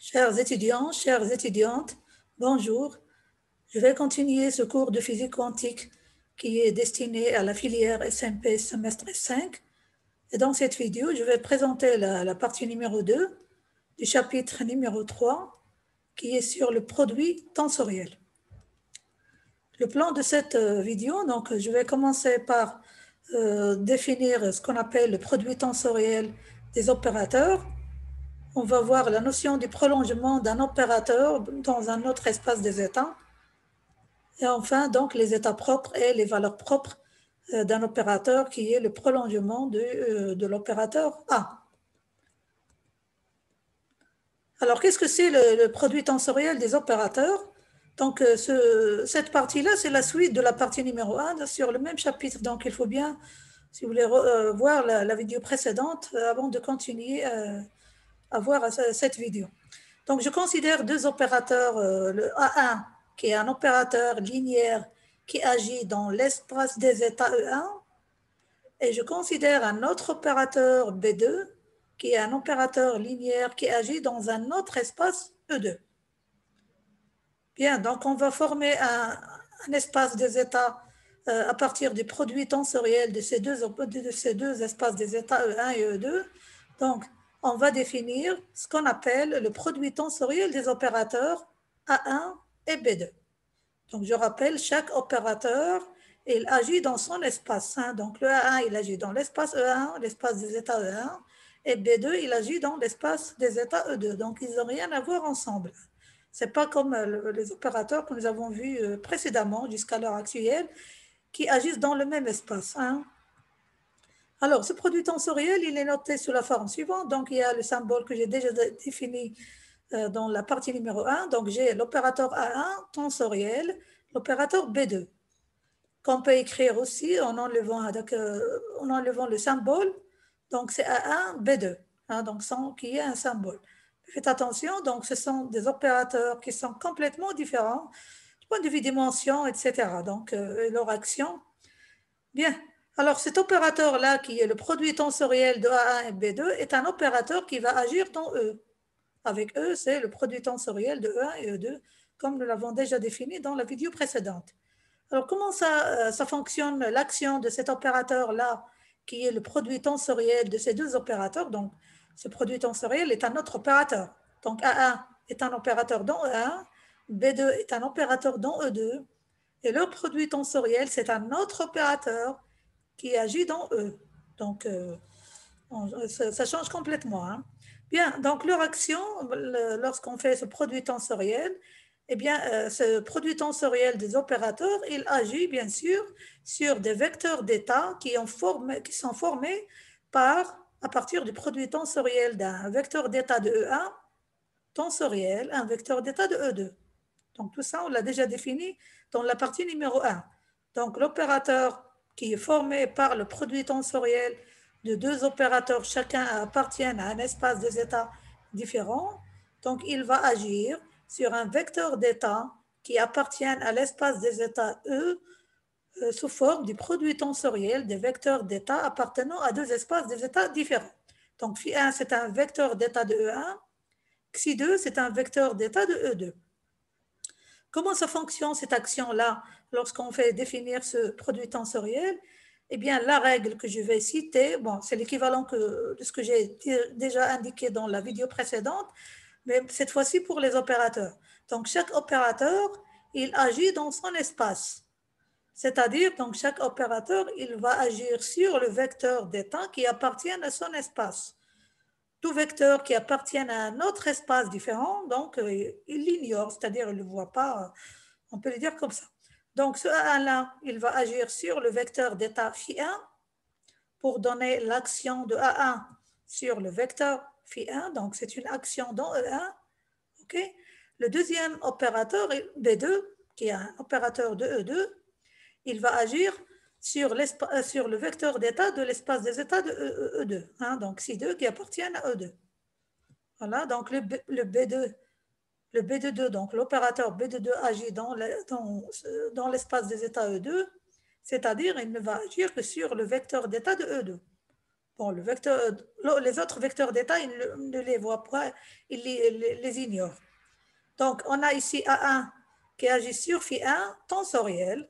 Chers étudiants, chères étudiantes, bonjour. Je vais continuer ce cours de physique quantique qui est destiné à la filière SMP semestre 5. Et dans cette vidéo, je vais présenter la partie numéro 2 du chapitre numéro 3 qui est sur le produit tensoriel. Le plan de cette vidéo, donc je vais commencer par définir ce qu'on appelle le produit tensoriel des opérateurs. On va voir la notion du prolongement d'un opérateur dans un autre espace des états. Et enfin, donc, les états propres et les valeurs propres d'un opérateur qui est le prolongement de l'opérateur A. Alors, qu'est-ce que c'est le produit tensoriel des opérateurs? Donc, cette partie-là, c'est la suite de la partie numéro 1 sur le même chapitre. Donc, il faut bien, si vous voulez voir la vidéo précédente avant de continuer à voir cette vidéo. Donc, je considère deux opérateurs, le A1, qui est un opérateur linéaire qui agit dans l'espace des états E1, et je considère un autre opérateur B2, qui est un opérateur linéaire qui agit dans un autre espace E2. Bien, donc on va former un espace des états à partir du produit tensoriel de ces deux espaces des états E1 et E2. Donc, on va définir ce qu'on appelle le produit tensoriel des opérateurs A1 et B2. Donc, je rappelle, chaque opérateur, il agit dans son espace. Donc, le A1, il agit dans l'espace E1, l'espace des états E1, et B2, il agit dans l'espace des états E2. Donc, ils n'ont rien à voir ensemble. Ce n'est pas comme les opérateurs que nous avons vus précédemment, jusqu'à l'heure actuelle, qui agissent dans le même espace. Alors, ce produit tensoriel, il est noté sous la forme suivante. Donc, il y a le symbole que j'ai déjà défini dans la partie numéro 1. Donc, j'ai l'opérateur A1 tensoriel, l'opérateur B2, qu'on peut écrire aussi en enlevant le symbole. Donc, c'est A1, B2, donc sans qu'il y ait un symbole. Faites attention, donc ce sont des opérateurs qui sont complètement différents du point de vue dimension, etc. Donc, leur action. Bien. Alors, cet opérateur-là, qui est le produit tensoriel de A1 et B2, est un opérateur qui va agir dans E. Avec E, c'est le produit tensoriel de E1 et E2, comme nous l'avons déjà défini dans la vidéo précédente. Alors, comment ça fonctionne, l'action de cet opérateur-là, qui est le produit tensoriel de ces deux opérateurs? Donc, ce produit tensoriel est un autre opérateur. Donc, A1 est un opérateur dans E1, B2 est un opérateur dans E2, et leur produit tensoriel, c'est un autre opérateur qui agit dans E. Donc, ça change complètement. Bien, donc leur action, lorsqu'on fait ce produit tensoriel, eh bien, ce produit tensoriel des opérateurs, il agit bien sûr sur des vecteurs d'état qui sont formés à partir du produit tensoriel d'un vecteur d'état de E1 tensoriel, un vecteur d'état de E2. Donc tout ça, on l'a déjà défini dans la partie numéro 1. Donc l'opérateur qui est formé par le produit tensoriel de deux opérateurs, chacun appartient à un espace des états différents. Donc il va agir sur un vecteur d'état qui appartient à l'espace des états E sous forme du produit tensoriel des vecteurs d'état appartenant à deux espaces des états différents. Donc Φ1, c'est un vecteur d'état de E1, Xi2, c'est un vecteur d'état de E2. Comment ça fonctionne cette action-là lorsqu'on fait définir ce produit tensoriel? Eh bien, la règle que je vais citer, bon, c'est l'équivalent de ce que j'ai déjà indiqué dans la vidéo précédente, mais cette fois-ci pour les opérateurs. Donc, chaque opérateur, il agit dans son espace. C'est-à-dire, donc, chaque opérateur, il va agir sur le vecteur d'état qui appartient à son espace. Tout vecteur qui appartient à un autre espace différent, donc il l'ignore, c'est-à-dire il ne le voit pas, on peut le dire comme ça. Donc ce A1-là, il va agir sur le vecteur d'état Φ1 pour donner l'action de A1 sur le vecteur Φ1, donc c'est une action dans E1. Okay. Le deuxième opérateur, B2, qui est un opérateur de E2, il va agir sur le vecteur d'état de l'espace des états de E2, donc Xi2 qui appartient à E2. Voilà, donc le B2, donc l'opérateur B2 agit dans l'espace des états E2, c'est-à-dire il ne va agir que sur le vecteur d'état de E2. Bon, les autres vecteurs d'état, il ne les voit pas, il les ignore. Donc, on a ici A1 qui agit sur Φ1 tensoriel,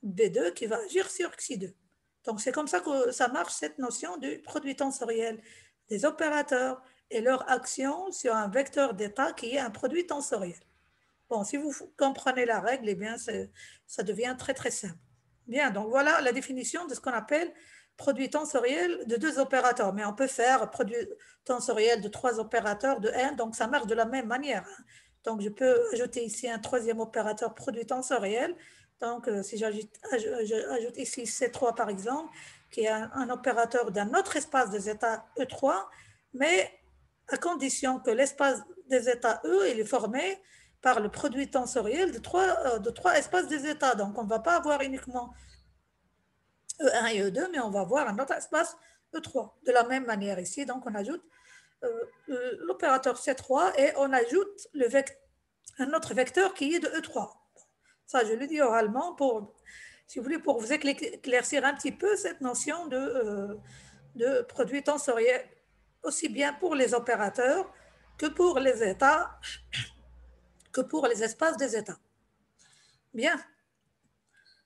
B2 qui va agir sur Xi2. Donc, c'est comme ça que ça marche, cette notion du produit tensoriel des opérateurs et leur action sur un vecteur d'état qui est un produit tensoriel. Bon, si vous comprenez la règle, eh bien, ça devient très, très simple. Bien, donc voilà la définition de ce qu'on appelle produit tensoriel de deux opérateurs. Mais on peut faire produit tensoriel de trois opérateurs de n, donc ça marche de la même manière. Donc, je peux ajouter ici un troisième opérateur produit tensoriel. Donc, si j'ajoute ici C3, par exemple, qui est un opérateur d'un autre espace des états E3, mais à condition que l'espace des états E il est formé par le produit tensoriel de trois espaces des états. Donc, on ne va pas avoir uniquement E1 et E2, mais on va avoir un autre espace E3. De la même manière ici, donc on ajoute l'opérateur C3 et on ajoute un autre vecteur qui est de E3. Ça, je le dis oralement si vous voulez, pour vous éclaircir un petit peu cette notion de produit tensoriel, aussi bien pour les opérateurs que pour les états, que pour les espaces des états. Bien.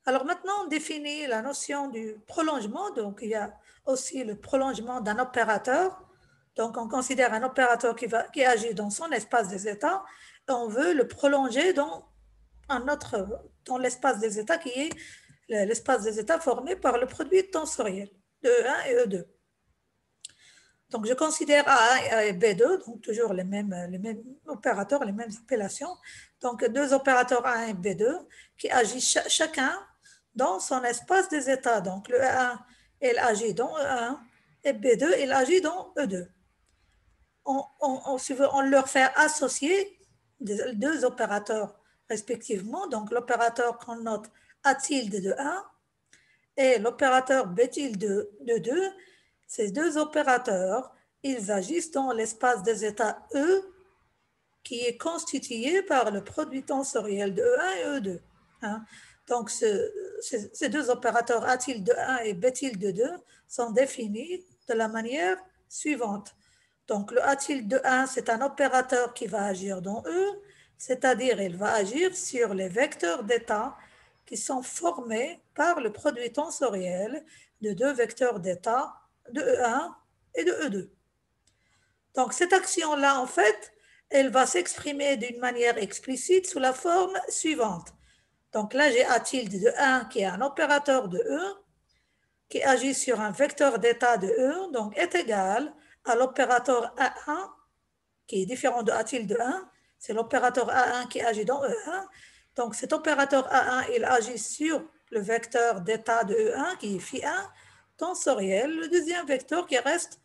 Alors maintenant, on définit la notion du prolongement. Donc, il y a aussi le prolongement d'un opérateur. Donc, on considère un opérateur qui agit dans son espace des états et on veut le prolonger dans l'espace des états qui est l'espace des états formé par le produit tensoriel de E1 et E2. Donc, je considère A1 et B2, donc toujours les mêmes opérateurs, les mêmes appellations. Donc, deux opérateurs A1 et B2 qui agissent chacun dans son espace des états. Donc, le E1, il agit dans E1 et B2, il agit dans E2. On leur fait associer deux opérateurs respectivement. Donc, l'opérateur qu'on note A tilde de 1 et l'opérateur B tilde de 2. Ces deux opérateurs, ils agissent dans l'espace des états E qui est constitué par le produit tensoriel de E1 et E2. Hein? Donc, ces deux opérateurs A tilde de 1 et B tilde de 2 sont définis de la manière suivante. Donc, le A tilde de 1, c'est un opérateur qui va agir dans E, c'est-à-dire il va agir sur les vecteurs d'état qui sont formés par le produit tensoriel de deux vecteurs d'état de E1 et de E2. Donc, cette action-là, en fait, elle va s'exprimer d'une manière explicite sous la forme suivante. Donc là, j'ai A tilde de 1 qui est un opérateur de E qui agit sur un vecteur d'état de E, donc est égal à l'opérateur A1 qui est différent de A tilde de 1. C'est l'opérateur A1 qui agit dans E1. Donc cet opérateur A1, il agit sur le vecteur d'état de E1 qui est Φ1 tensoriel, le deuxième vecteur qui reste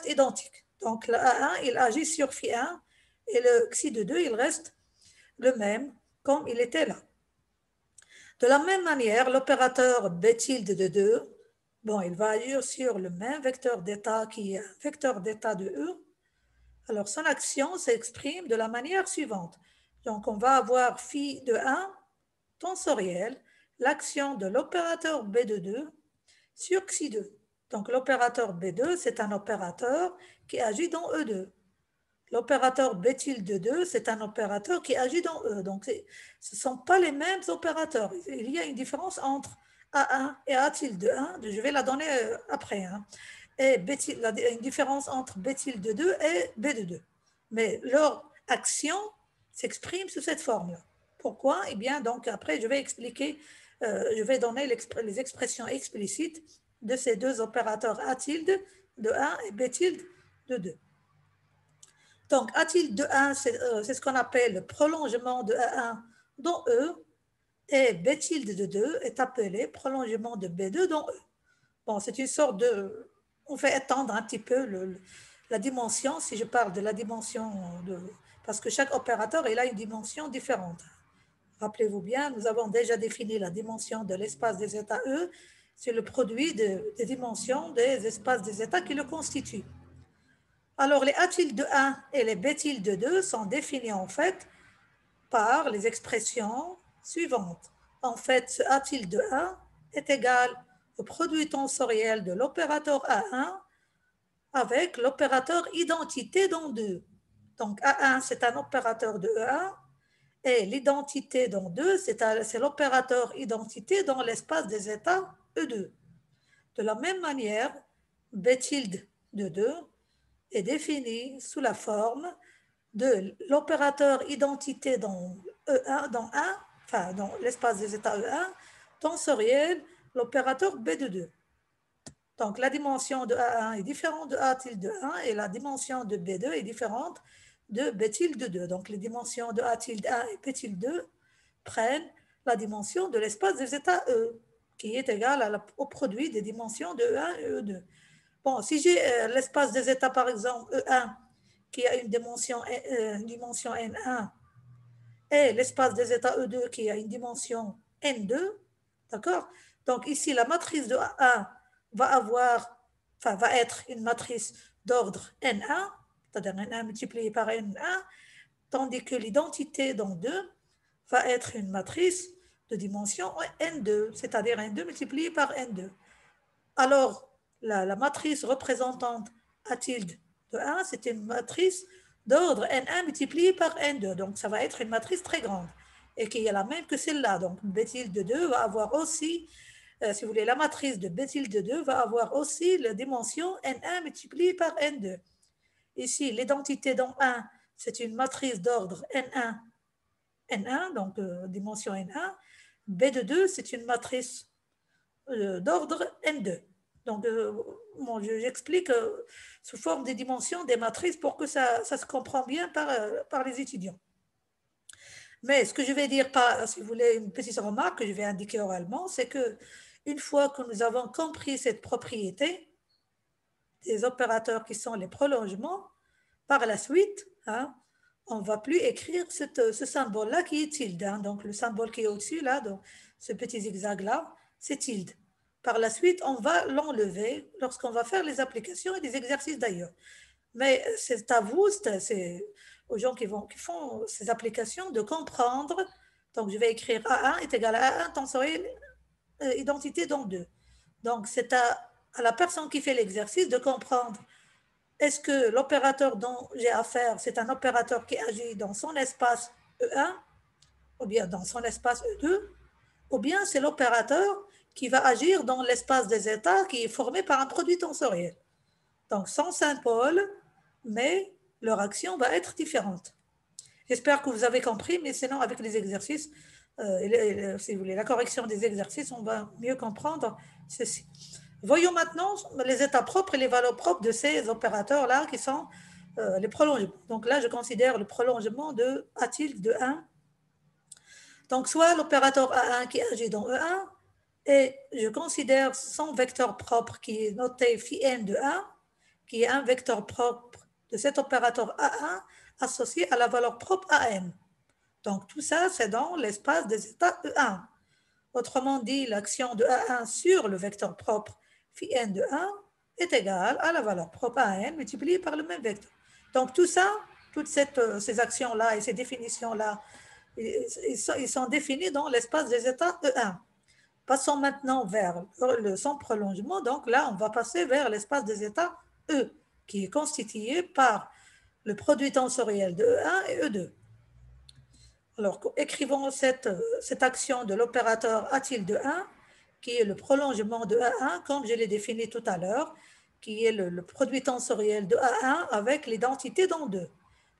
identique. Donc le A1, il agit sur Φ1 et le Xi de 2, il reste le même comme il était là. De la même manière, l'opérateur B tilde de 2, bon, il va agir sur le même vecteur d'état qui est un vecteur d'état de E. Alors, son action s'exprime de la manière suivante. Donc, on va avoir phi de 1 tensoriel, l'action de l'opérateur B de 2 sur Xi2. Donc, l'opérateur B2, c'est un opérateur qui agit dans E2. L'opérateur B tilde de 2, c'est un opérateur qui agit dans E. Donc, ce ne sont pas les mêmes opérateurs. Il y a une différence entre A1 et A tilde de 1. Je vais la donner après. Hein. Et une différence entre B tilde de 2 et B de 2. Mais leur action s'exprime sous cette forme-là. Pourquoi? Eh bien, donc, après, je vais expliquer, je vais donner les expressions explicites de ces deux opérateurs A tilde de 1 et B tilde de 2. Donc, A tilde de 1, c'est ce qu'on appelle le prolongement de A1 dans E, et B tilde de 2 est appelé prolongement de B2 dans E. Bon, c'est une sorte de... On fait étendre un petit peu la dimension, si je parle de la dimension, parce que chaque opérateur, il a une dimension différente. Rappelez-vous bien, nous avons déjà défini la dimension de l'espace des états E, c'est le produit des dimensions des espaces des états qui le constituent. Alors, les A tilde de 1 et les B tilde de 2 sont définis en fait par les expressions suivantes. En fait, ce A tilde de 1 est égal le produit tensoriel de l'opérateur A1 avec l'opérateur identité dans 2. Donc A1, c'est un opérateur de E1 et l'identité dans 2, c'est l'opérateur identité dans l'espace des états E2. De la même manière, B tilde de 2 est défini sous la forme de l'opérateur identité dans E1, dans 1, enfin dans l'espace des états E1, tensoriel, l'opérateur B de 2. Donc la dimension de A1 est différente de A tilde de 1 et la dimension de B2 est différente de B tilde de 2. Donc les dimensions de A tilde 1 et B tilde 2 prennent la dimension de l'espace des états E, qui est égal au produit des dimensions de E1 et E2. Bon, si j'ai l'espace des états, par exemple, E1, qui a une dimension N1, et l'espace des états E2 qui a une dimension N2, d'accord? Donc ici, la matrice de A1 va être une matrice d'ordre N1, c'est-à-dire N1 multiplié par N1, tandis que l'identité dans 2 va être une matrice de dimension N2, c'est-à-dire N2 multiplié par N2. Alors, la matrice représentante A tilde de 1, c'est une matrice d'ordre N1 multiplié par N2. Donc, ça va être une matrice très grande et qui est la même que celle-là. Donc, B tilde de 2 va avoir aussi, si vous voulez, la matrice de B tilde de 2 va avoir aussi la dimension N1 multiplié par N2. Ici, l'identité dans 1, c'est une matrice d'ordre N1, donc dimension N1. B de 2, c'est une matrice d'ordre N2. Donc, bon, j'explique sous forme des dimensions des matrices pour que ça se comprend bien par les étudiants. Mais ce que je vais dire, si vous voulez, une petite remarque que je vais indiquer oralement, c'est que une fois que nous avons compris cette propriété des opérateurs qui sont les prolongements, par la suite, on ne va plus écrire ce symbole-là qui est tilde. Donc, le symbole qui est au-dessus, là, donc, ce petit zigzag-là, c'est tilde. Par la suite, on va l'enlever lorsqu'on va faire les applications et les exercices d'ailleurs. Mais c'est à vous, c'est aux gens qui font ces applications de comprendre. Donc, je vais écrire A1 est égal à A1 tensoriel identité dans 2. Donc, c'est à la personne qui fait l'exercice de comprendre est-ce que l'opérateur dont j'ai affaire, c'est un opérateur qui agit dans son espace E1 ou bien dans son espace E2, ou bien c'est l'opérateur qui va agir dans l'espace des états qui est formé par un produit tensoriel. Donc, sans symbole, mais leur action va être différente. J'espère que vous avez compris, mais sinon, avec les exercices, si vous voulez, la correction des exercices, on va mieux comprendre ceci. Voyons maintenant les états propres et les valeurs propres de ces opérateurs-là qui sont les prolongements. Donc là, je considère le prolongement de A tilde de 1. Donc, soit l'opérateur A1 qui agit dans E1, et je considère son vecteur propre qui est noté phi n de 1, qui est un vecteur propre de cet opérateur A1 associé à la valeur propre AM. Donc, tout ça, c'est dans l'espace des états E1. Autrement dit, l'action de A1 sur le vecteur propre phi n de 1 est égale à la valeur propre AM multipliée par le même vecteur. Donc, tout ça, toutes ces actions-là et ces définitions-là, ils sont définis dans l'espace des états E1. Passons maintenant vers son prolongement. Donc là, on va passer vers l'espace des états E, qui est constitué par le produit tensoriel de E1 et E2. Alors, écrivons cette action de l'opérateur A tilde de 1, qui est le prolongement de A1, comme je l'ai défini tout à l'heure, qui est le produit tensoriel de A1 avec l'identité dans 2.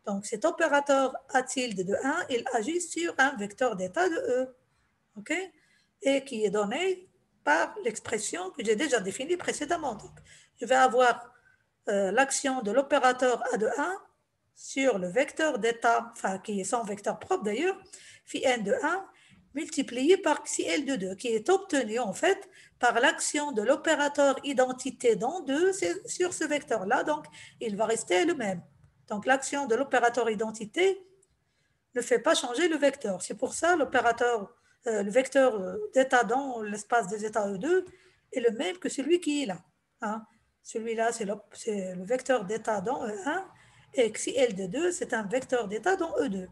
Donc, cet opérateur A tilde de 1, il agit sur un vecteur d'état de E, ok, et qui est donné par l'expression que j'ai déjà définie précédemment. Donc, je vais avoir l'action de l'opérateur A de 1 sur le vecteur d'état, enfin qui est son vecteur propre d'ailleurs, phi n de 1, multiplié par xi l de 2, qui est obtenu en fait par l'action de l'opérateur identité dans 2 sur ce vecteur-là, donc il va rester le même. Donc l'action de l'opérateur identité ne fait pas changer le vecteur. C'est pour ça le vecteur d'état dans l'espace des états E2 est le même que celui qui est là. Celui-là, c'est le vecteur d'état dans E1, et xi l de 2, c'est un vecteur d'état dans E2.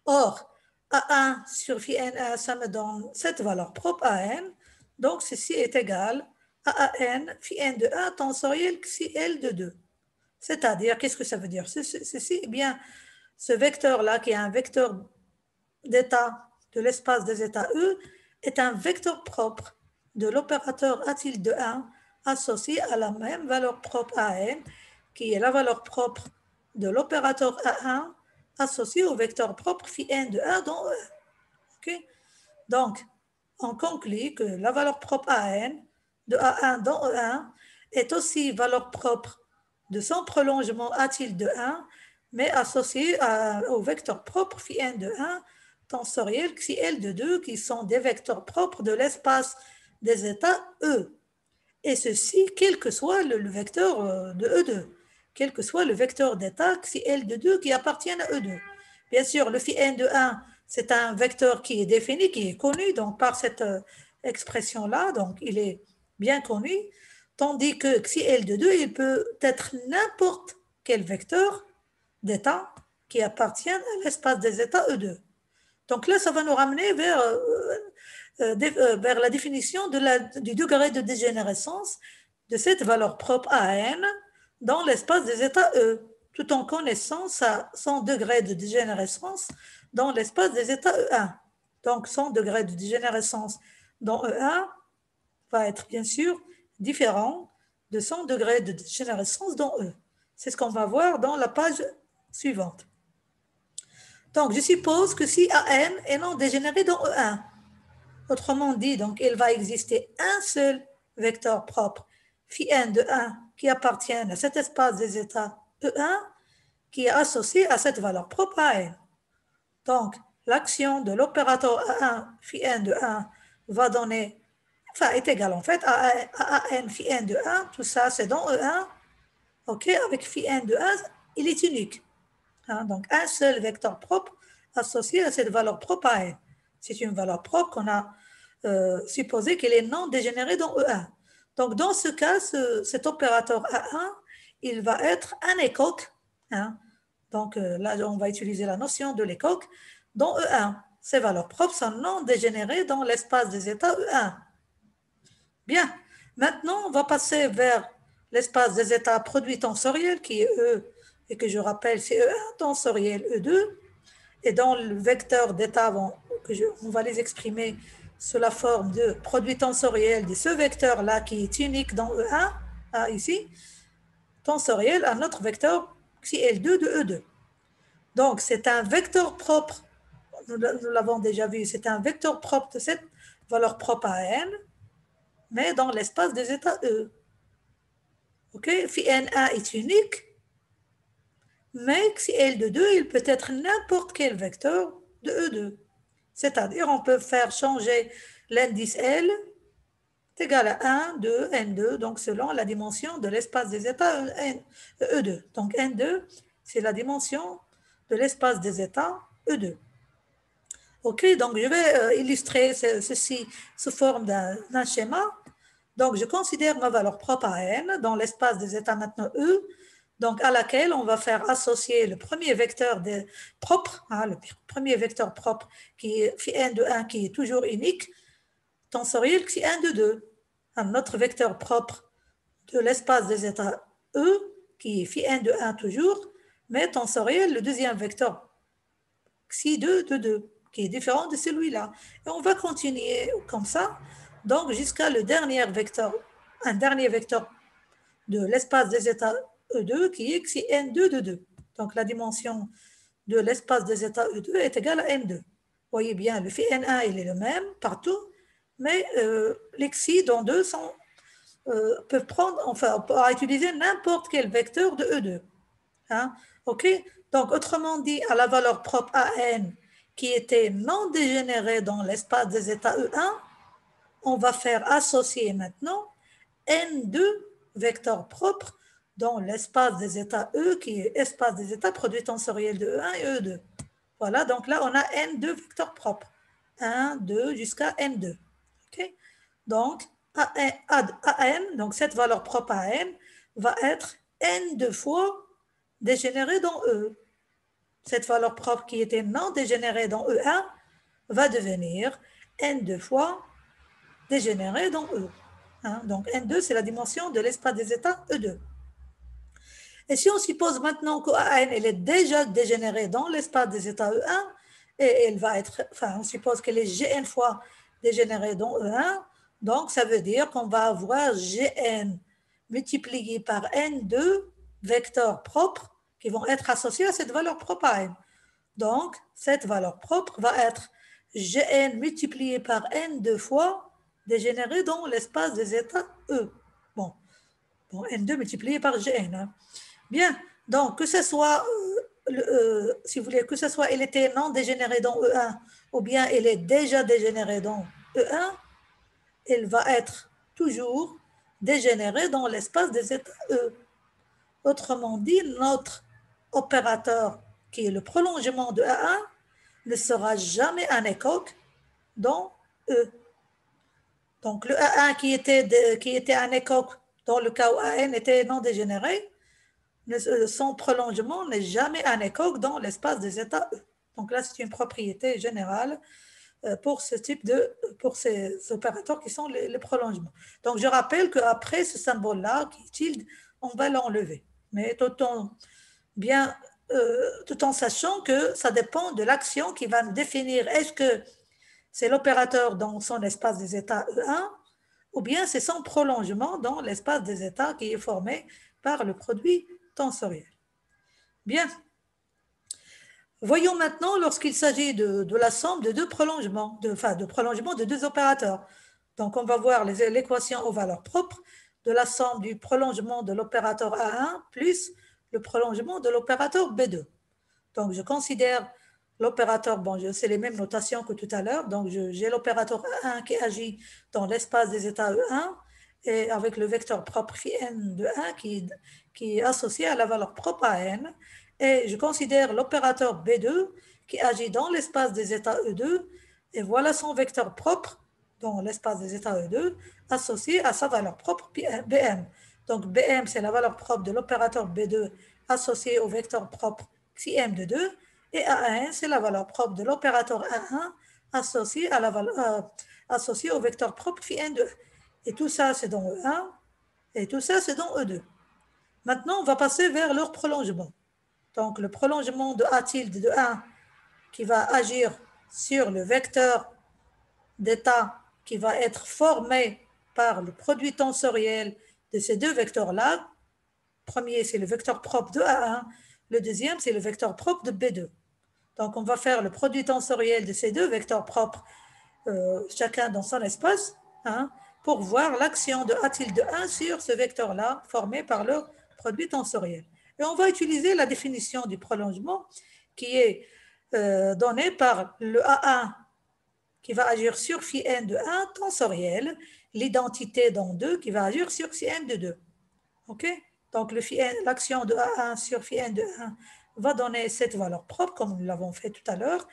Or, A1 sur phi n1, ça me donne cette valeur propre AM, Donc, ceci est égal à AN phi n de 1 tensoriel xi L de 2. C'est-à-dire, qu'est-ce que ça veut dire? Ceci, eh bien, ce vecteur-là, qui est un vecteur d'état de l'espace des états E, est un vecteur propre de l'opérateur A tilde de 1 associé à la même valeur propre AN, qui est la valeur propre de l'opérateur A1 associé au vecteur propre phi n de 1 dans E1. Okay? Donc, on conclut que la valeur propre AN de A1 dans E1 est aussi valeur propre de son prolongement A tilde de 1, mais associé au vecteur propre phi n de 1 tensoriel xi L de 2, qui sont des vecteurs propres de l'espace des états E. Et ceci, quel que soit le vecteur de E2, quel que soit le vecteur d'état xi L de 2 qui appartient à E2. Bien sûr, le phi n de 1, c'est un vecteur qui est défini, qui est connu donc par cette expression-là, donc il est bien connu, tandis que xi L de 2, il peut être n'importe quel vecteur d'état qui appartient à l'espace des états E2. Donc là, ça va nous ramener vers la définition du degré de dégénérescence de cette valeur propre AN dans l'espace des états E, tout en connaissant son degré de dégénérescence dans l'espace des états E1. Donc, son degré de dégénérescence dans E1 va être bien sûr différent de son degré de dégénérescence dans E. C'est ce qu'on va voir dans la page suivante. Donc, je suppose que si AN est non dégénéré dans E1, autrement dit, donc, il va exister un seul vecteur propre, phi n de 1, qui appartient à cet espace des états E1, qui est associé à cette valeur propre à n. Donc, l'action de l'opérateur A1 phi n de 1 va donner, enfin, est égale en fait à AN phi n de 1, tout ça c'est dans E1, ok, avec phi n de 1, il est unique. Donc, un seul vecteur propre associé à cette valeur propre à n. C'est une valeur propre qu'on a supposé qu'elle est non dégénérée dans E1. Donc, dans ce cas, cet opérateur A1, il va être un écoque. Donc, là, on va utiliser la notion de l'écoque dans E1. Ces valeurs propres sont non dégénérées dans l'espace des états E1. Bien. Maintenant, on va passer vers l'espace des états produits tensoriels, qui est E, et que je rappelle, c'est E1 tensoriel E2. Et dans le vecteur d'état, on va les exprimer sous la forme de produit tensoriel de ce vecteur-là qui est unique dans E1, ici, tensoriel à notre vecteur xi L2 de E2. Donc, c'est un vecteur propre, nous l'avons déjà vu, c'est un vecteur propre de cette valeur propre à n, mais dans l'espace des états E. Ok, phi n1 est unique, mais xi L de 2, il peut être n'importe quel vecteur de E2. C'est-à-dire, on peut faire changer l'indice L est égal à 1, 2, N2, donc selon la dimension de l'espace des états E2. Donc N2, c'est la dimension de l'espace des états E2. Ok, donc je vais illustrer ceci sous forme d'un schéma. Donc je considère ma valeur propre à N dans l'espace des états maintenant E, donc à laquelle on va faire associer le premier vecteur propre, le premier vecteur propre qui est phi n de 1 qui est toujours unique, tensoriel xi n de 2, un autre vecteur propre de l'espace des états E qui est phi n de 1 toujours, mais tensoriel le deuxième vecteur xi2 de 2 qui est différent de celui-là. Et on va continuer comme ça, donc jusqu'à le dernier vecteur, un dernier vecteur de l'espace des états E2 qui est xi n2 de 2. Donc la dimension de l'espace des états E2 est égale à n2. Vous voyez bien, le phi n1 il est le même partout, mais les xi dans 2 peuvent prendre, enfin, on pourra utiliser n'importe quel vecteur de E2. Ok, donc autrement dit, à la valeur propre AN qui était non dégénérée dans l'espace des états E1, on va faire associer maintenant N2 vecteurs propres dans l'espace des états E, qui est espace des états produits tensoriels de E1 et E2. Voilà, donc là, on a N2 vecteurs propres. 1, 2 jusqu'à N2. Okay? Donc, AN, donc cette valeur propre à N, va être N2 fois dégénérée dans E. Cette valeur propre qui était non dégénérée dans E1 va devenir N2 fois dégénéré dans E. Hein, donc N2, c'est la dimension de l'espace des états E2. Et si on suppose maintenant que AN elle est déjà dégénérée dans l'espace des états E1, et elle va être, enfin, on suppose qu'elle est Gn fois dégénérée dans E1, donc ça veut dire qu'on va avoir Gn multiplié par N2 vecteurs propres qui vont être associés à cette valeur propre à N. Donc, cette valeur propre va être Gn multiplié par N2 fois dégénéré dans l'espace des états E. Bon, N2 multiplié par Gn. Hein. Bien, donc que ce soit, si vous voulez, que ce soit elle était non dégénérée dans E1 ou bien elle est déjà dégénérée dans E1, elle va être toujours dégénérée dans l'espace des états E. Autrement dit, notre opérateur, qui est le prolongement de A1, ne sera jamais un écoque dans E. Donc le A1 qui était un écoque dans le cas où AN était non dégénéré, son prolongement n'est jamais un écoque dans l'espace des états E. Donc là, c'est une propriété générale pour ce type pour ces opérateurs qui sont les prolongements. Donc je rappelle qu'après ce symbole-là, qui est tilde, on va l'enlever. Mais tout en sachant que ça dépend de l'action qui va définir est-ce que c'est l'opérateur dans son espace des états E1 ou bien c'est son prolongement dans l'espace des états qui est formé par le produit tensoriel. Bien. Voyons maintenant lorsqu'il s'agit de la somme de deux prolongements, de prolongement de deux opérateurs. Donc, on va voir l'équation aux valeurs propres de la somme du prolongement de l'opérateur A1 plus le prolongement de l'opérateur B2. Donc, je considère l'opérateur, bon, c'est les mêmes notations que tout à l'heure. Donc, j'ai l'opérateur A1 qui agit dans l'espace des états E1 et avec le vecteur propre phi n de 1 qui est associé à la valeur propre à n. Et je considère l'opérateur B2 qui agit dans l'espace des états E2 et voilà son vecteur propre dans l'espace des états E2 associé à sa valeur propre Bm. Donc Bm, c'est la valeur propre de l'opérateur B2 associé au vecteur propre phi m de 2 et A1, c'est la valeur propre de l'opérateur A1 associé au vecteur propre phi n de 1. Et tout ça, c'est dans E1 et tout ça, c'est dans E2. Maintenant, on va passer vers leur prolongement. Donc, le prolongement de A tilde de 1 qui va agir sur le vecteur d'état qui va être formé par le produit tensoriel de ces deux vecteurs-là. Le premier, c'est le vecteur propre de A1. Le deuxième, c'est le vecteur propre de B2. Donc, on va faire le produit tensoriel de ces deux vecteurs propres, chacun dans son espace, hein, pour voir l'action de A tilde de 1 sur ce vecteur-là formé par le produit tensoriel. Et on va utiliser la définition du prolongement qui est donnée par le A1 qui va agir sur phi n de 1 tensoriel, l'identité dans 2 qui va agir sur phi n de 2. OK? Donc l'action de A1 sur phi n de 1 va donner cette valeur propre, comme nous l'avons fait tout à l'heure,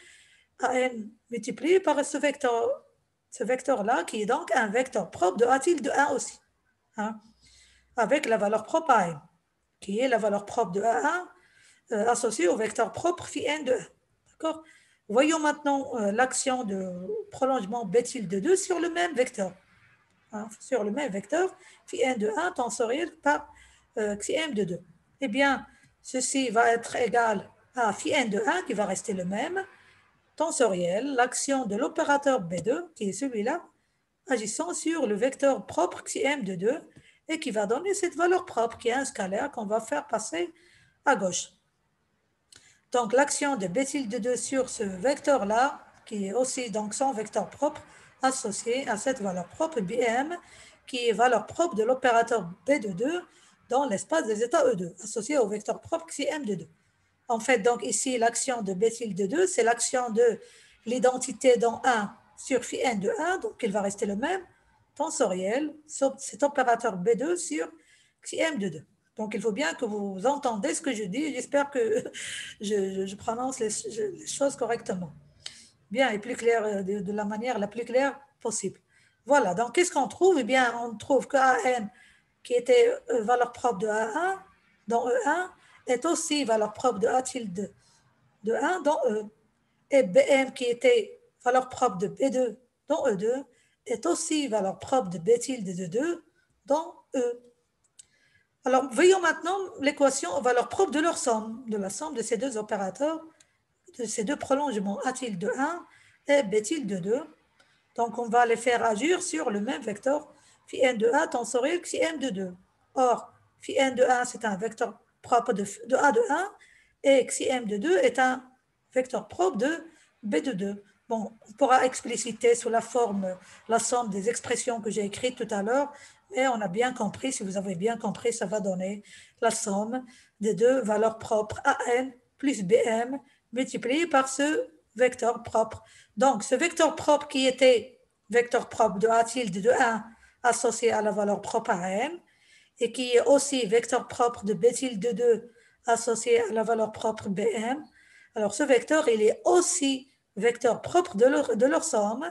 AN multiplié par ce vecteur-là, qui est donc un vecteur propre de A tilde de 1 aussi, hein, avec la valeur propre à n, qui est la valeur propre de A1 associée au vecteur propre phi n de 1. D'accord? Voyons maintenant l'action de prolongement B tilde de 2 sur le même vecteur. Hein, sur le même vecteur, phi n de 1 tensoriel par phi m de 2. Eh bien, ceci va être égal à phi n de 1 qui va rester le même, tensoriel, l'action de l'opérateur B2, qui est celui-là, agissant sur le vecteur propre phi m de 2 et qui va donner cette valeur propre qui est un scalaire qu'on va faire passer à gauche. Donc l'action de B tilde de 2 sur ce vecteur-là, qui est aussi donc son vecteur propre, associé à cette valeur propre Bm, qui est valeur propre de l'opérateur B de 2 dans l'espace des états E2, associé au vecteur propre phi m de 2. En fait, donc ici, l'action de B tilde de 2, c'est l'action de l'identité dans 1 sur phi n de 1, donc il va rester le même, tensoriel, cet opérateur B2 sur phi m de 2. Donc, il faut bien que vous entendez ce que je dis. J'espère que je prononce les choses correctement. Bien, et plus clair, de la manière la plus claire possible. Voilà, donc qu'est-ce qu'on trouve? Eh bien, on trouve que AN, qui était valeur propre de A1 dans E1, est aussi valeur propre de A tilde de 1 dans E. Et BM, qui était valeur propre de B2 dans E2, est aussi valeur propre de B tilde de 2 dans E. Alors, voyons maintenant l'équation aux valeurs propres de leur somme, de la somme de ces deux opérateurs, de ces deux prolongements A tilde de 1 et B tilde de 2. Donc, on va les faire agir sur le même vecteur phi n de 1 tensoriel que phi n de 2. Or, phi n de 1, c'est un vecteur propre de A de 1 et xi m de 2 est un vecteur propre de B de 2. Bon, on pourra expliciter sous la forme la somme des expressions que j'ai écrites tout à l'heure, mais on a bien compris, si vous avez bien compris, ça va donner la somme des deux valeurs propres AN plus BM multiplié par ce vecteur propre. Donc, ce vecteur propre qui était vecteur propre de A tilde de 1 associé à la valeur propre AM et qui est aussi vecteur propre de B tilde de 2 associé à la valeur propre BM. Alors, ce vecteur, il est aussi vecteur propre de leur somme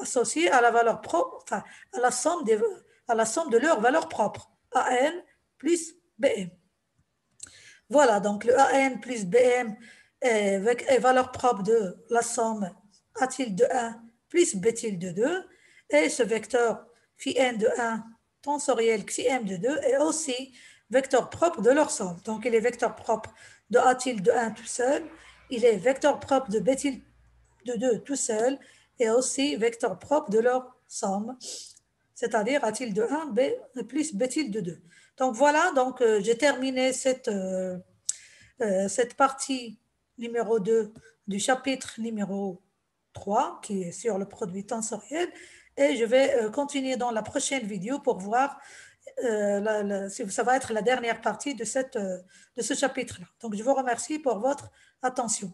associé à la valeur propre, enfin, à la somme de leurs valeurs propres, AN plus BM. Voilà, donc le AN plus BM est valeur propre de la somme A tilde de 1 plus B tilde de 2, et ce vecteur phi n de 1 tensoriel xi m de 2 est aussi vecteur propre de leur somme. Donc il est vecteur propre de A tilde de 1 tout seul, il est vecteur propre de B tilde de 2 tout seul, et aussi vecteur propre de leur somme, c'est-à-dire A tilde de 1 B plus B tilde de 2. Donc voilà, donc j'ai terminé cette partie numéro 2 du chapitre numéro 3, qui est sur le produit tensoriel, et je vais continuer dans la prochaine vidéo pour voir si ça va être la dernière partie de ce chapitre-là. Donc, je vous remercie pour votre attention.